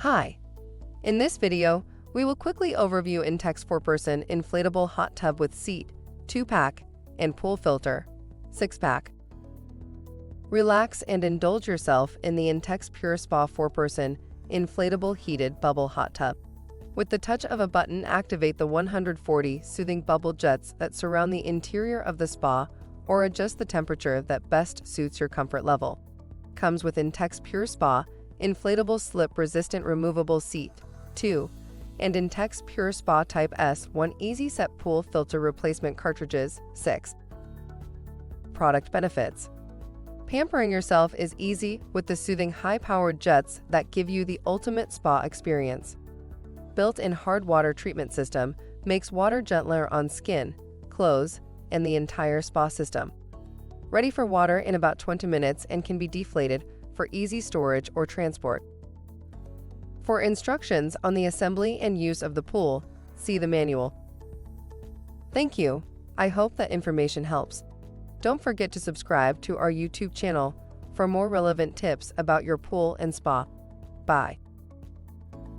Hi! In this video, we will quickly overview Intex Person Inflatable Hot Tub with Seat, 2-pack, and Pool Filter, 6-pack. Relax and indulge yourself in the Intex Pure Spa 4-person Inflatable Heated Bubble Hot Tub. With the touch of a button, activate the 140 soothing bubble jets that surround the interior of the spa or adjust the temperature that best suits your comfort level. Comes with Intex Pure Spa Inflatable Slip-Resistant Removable Seat, 2, and Intex Pure Spa Type S 1 Easy Set Pool Filter Replacement Cartridges, 6. Product benefits. Pampering yourself is easy with the soothing high-powered jets that give you the ultimate spa experience. Built-in hard water treatment system makes water gentler on skin, clothes, and the entire spa system. Ready for water in about 20 minutes and can be deflated for easy storage or transport. For instructions on the assembly and use of the pool, see the manual. Thank you. I hope that information helps. Don't forget to subscribe to our YouTube channel for more relevant tips about your pool and spa. Bye.